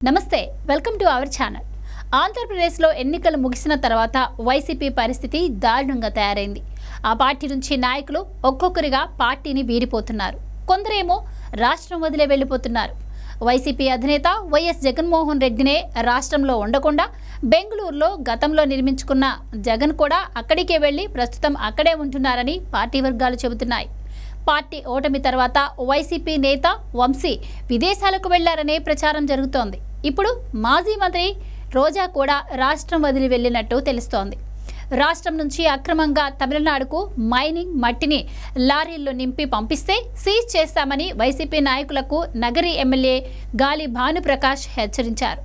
నమస్తే welcome to our channel. ఆంధ్రప్రదేశ్లో ఎన్నికలు ముగిసిన తర్వాత వైసీపీ పరిస్థితి దారుణంగా తయారైంది। ఆ పార్టీ నుంచి నాయకులు ఒక్కొక్కరిగా పార్టీని వీడిపోతున్నారు, కొందరేమో రాష్ట్రం వదిలే వెళ్ళిపోతున్నారు। వైసీపీ అధినేత వైఎస్ జగన్మోహన్ రెడ్డినే రాష్ట్రంలో ఉండకుండా బెంగళూరులో గతంలో నిర్మించుకున్న జగన్ కూడా అక్కడికే వెళ్లి ప్రస్తుతం అక్కడే ఉంటున్నారని పార్టీ వర్గాలు చెబుతున్నాయి। పార్టీ ఓటమి తర్వాత వైసీపీ నేత వంశీ విదేశాలకు వెళ్లారనే ప్రచారం జరుగుతోంది। ఇప్పుడు మాజీ మంత్రి రోజా కూడా రాష్ట్రం వదిలి వెళ్ళినట్టు తెలుస్తోంది। రాష్ట్రం నుంచి అక్రమంగా తమిళనాడుకు మైనింగ్ మట్టిని లారీల్లో నింపి పంపిస్తే సీజ్ చేస్తామని వైసీపీ నాయకులకు నగరి ఎమ్మెల్యే గాలి భానుప్రకాష్ హెచ్చరించారు।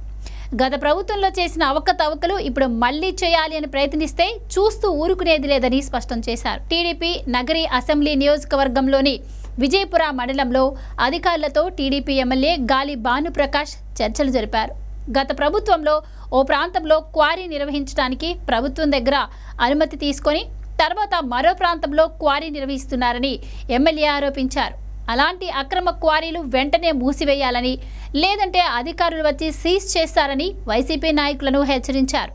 గత ప్రభుత్వంలో చేసిన అవకతవకలు ఇప్పుడు మళ్లీ చేయాలి అని ప్రయత్నిస్తే చూస్తూ ఊరుకునేది లేదని స్పష్టం చేశారు। టీడీపీ నగరి అసెంబ్లీ నియోజకవర్గంలోని విజయపుర మండలంలో అధికారులతో టీడీపీ ఎమ్మెల్యే గాలి భానుప్రకాష్ చర్చలు జరిపారు। గత ప్రభుత్వంలో ఓ ప్రాంతంలో క్వారీ నిర్వహించడానికి ప్రభుత్వం దగ్గర అనుమతి తీసుకొని తర్వాత మరో ప్రాంతంలో క్వారీ నిర్వహిస్తున్నారని ఎమ్మెల్యే ఆరోపించారు। అలాంటి అక్రమ క్వారీలు వెంటనే మూసివేయాలని, లేదంటే అధికారులు వచ్చి సీజ్ చేస్తారని వైసీపీ నాయకులను హెచ్చరించారు।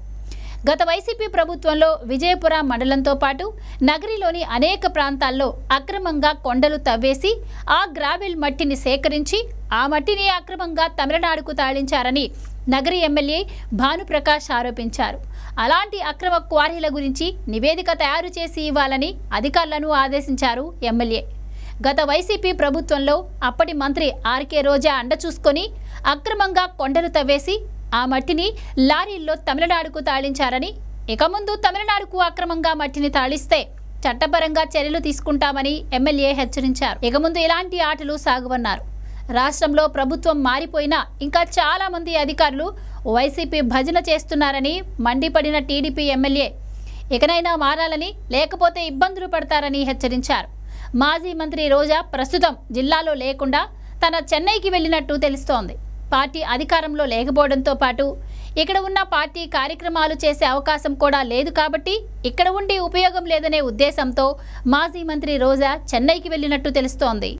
గత వైసీపీ ప్రభుత్వంలో విజయపుర మండలంతో పాటు నగరిలోని అనేక ప్రాంతాల్లో అక్రమంగా కొండలు తవ్వేసి ఆ గ్రావెల్ మట్టిని సేకరించి ఆ మట్టిని అక్రమంగా తమిళనాడుకు తరలించారని నగరి ఎమ్మెల్యే భానుప్రకాష్ ఆరోపించారు। అలాంటి అక్రమ క్వారీల గురించి నివేదిక తయారు చేసి ఇవ్వాలని అధికారులను ఆదేశించారు ఎమ్మెల్యే। గత వైసీపీ ప్రభుత్వంలో అప్పటి మంత్రి ఆర్కే రోజా అండ చూసుకొని అక్రమంగా కొండలు తవ్వేసి ఆ మట్టిని లారీల్లో తమిళనాడుకు తరలించారని, ఇక ముందు తమిళనాడుకు అక్రమంగా మట్టిని తరలిస్తే చట్టపరంగా చర్యలు తీసుకుంటామని ఎమ్మెల్యే హెచ్చరించారు। ఇక ముందు ఇలాంటి ఆటలు సాగువన్నారు। రాష్ట్రంలో ప్రభుత్వం మారిపోయినా ఇంకా చాలా మంది అధికారులు వైసీపీ భజన చేస్తున్నారని మండిపడిన టీడీపీ ఎమ్మెల్యే ఇకనైనా మారాలని, లేకపోతే ఇబ్బందులు పడతారని హెచ్చరించారు। మాజీ మంత్రి రోజా ప్రస్తుతం జిల్లాలో లేకుండా తన చెన్నైకి వెళ్లినట్టు తెలుస్తోంది। పార్టీ అధికారంలో లేకపోవడంతో పాటు ఇక్కడ ఉన్న పార్టీ కార్యక్రమాలు చేసే అవకాశం కూడా లేదు కాబట్టి ఇక్కడ ఉండి ఉపయోగం లేదనే ఉద్దేశంతో మాజీ మంత్రి రోజా చెన్నైకి వెళ్లినట్టు తెలుస్తోంది।